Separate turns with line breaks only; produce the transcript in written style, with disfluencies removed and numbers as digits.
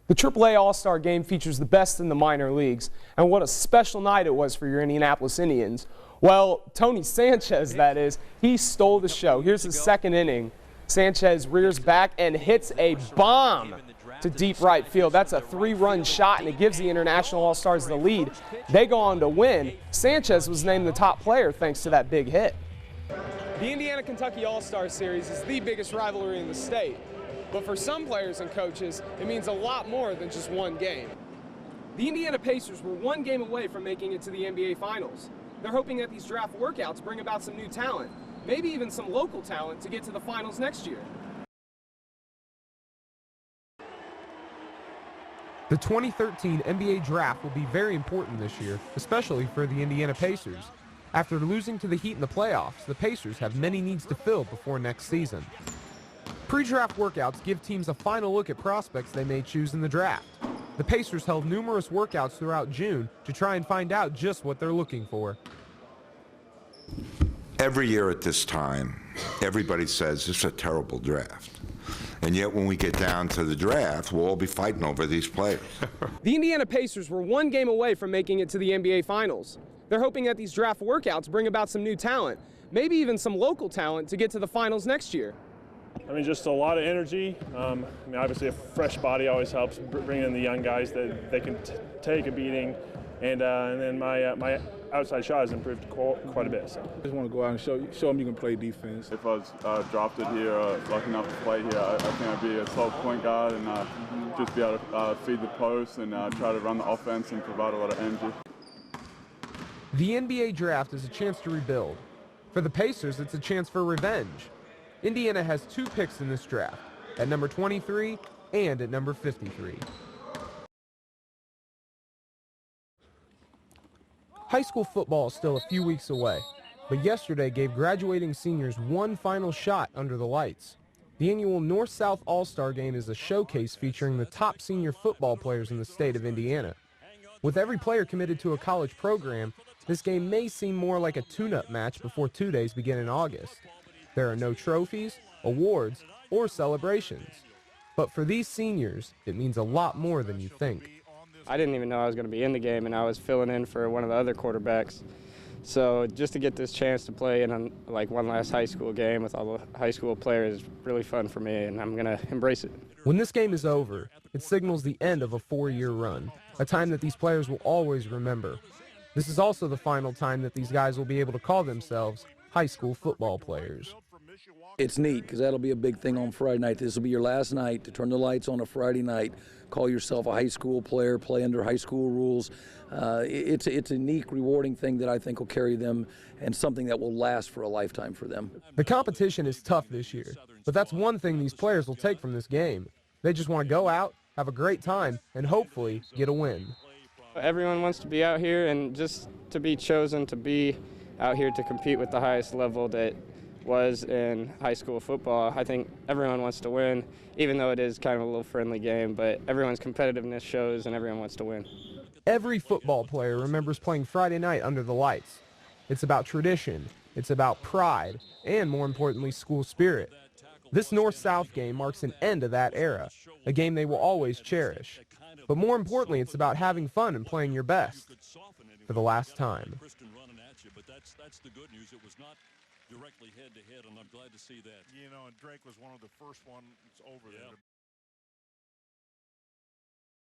The AAA All-Star Game features the best in the minor leagues, and what a special night it was for your Indianapolis Indians. Well, Tony Sanchez, that is, he stole the show. Here's the second inning. Sanchez rears back and hits a bomb to deep right field. That's a 3-run shot, and it gives the International All-Stars the lead. They go on to win. Sanchez was named the top player thanks to that big hit. The Indiana-Kentucky All-Star Series is the biggest rivalry in the state. But for some players and coaches, it means a lot more than just one game. The Indiana Pacers were one game away from making it to the NBA Finals. They're hoping that these draft workouts bring about some new talent, maybe even some local talent to get to the finals next year.
The 2013 NBA Draft will be very important this year, especially for the Indiana Pacers. After losing to the Heat in the playoffs, the Pacers have many needs to fill before next season. Pre-draft workouts give teams a final look at prospects they may choose in the draft. The Pacers held numerous workouts throughout June to try and find out just what they're looking for.
Every year at this time, everybody says this is a terrible draft. And yet when we get down to the draft, we'll all be fighting over these players.
The Indiana Pacers were one game away from making it to the NBA Finals. They're hoping that these draft workouts bring about some new talent, maybe even some local talent to get to the finals next year.
I mean, just a lot of energy. Obviously a fresh body always helps, bring in the young guys that they can take a beating. And then my outside shot has improved quite a bit. So.
I just want to go out and show them you can play defense.
If I was drafted here, lucky enough to play here, I think I'd be a solid point guard and just be able to feed the post and try to run the offense and provide a lot of energy.
The NBA Draft is a chance to rebuild. For the Pacers, it's a chance for revenge. Indiana has 2 picks in this draft, at number 23 and at number 53. High school football is still a few weeks away, but yesterday gave graduating seniors one final shot under the lights. The annual North-South All-Star Game is a showcase featuring the top senior football players in the state of Indiana. With every player committed to a college program, this game may seem more like a tune-up match before 2 days begin in August. There are no trophies, awards, or celebrations. But for these seniors, it means a lot more than you think.
I didn't even know I was going to be in the game, and I was filling in for one of the other quarterbacks. So just to get this chance to play in one last high school game with all the high school players is really fun for me, and I'm going to embrace it.
When this game is over, it signals the end of a 4-year run, a time that these players will always remember. This is also the final time that these guys will be able to call themselves high school football players.
It's neat because that'll be a big thing on Friday night. This will be your last night to turn the lights on a Friday night, call yourself a high school player, play under high school rules. It's a unique, rewarding thing that I think will carry them and something that will last for a lifetime for them.
The competition is tough this year, but that's one thing these players will take from this game. They just want to go out, have a great time, and hopefully get a win.
Everyone wants to be out here, and just to be chosen to be out here to compete with the highest level that was in high school football. I think everyone wants to win, even though it is kind of a little friendly game, but everyone's competitiveness shows and everyone wants to win.
Every football player remembers playing Friday night under the lights. It's about tradition, it's about pride, and more importantly, school spirit. This North-South game marks an end to that era, a game they will always cherish. But more importantly, it's about having fun and playing your best for the last time.
That's the good news. It was not directly head-to-head, and I'm glad to see that.
And Drake was one of the first ones over there.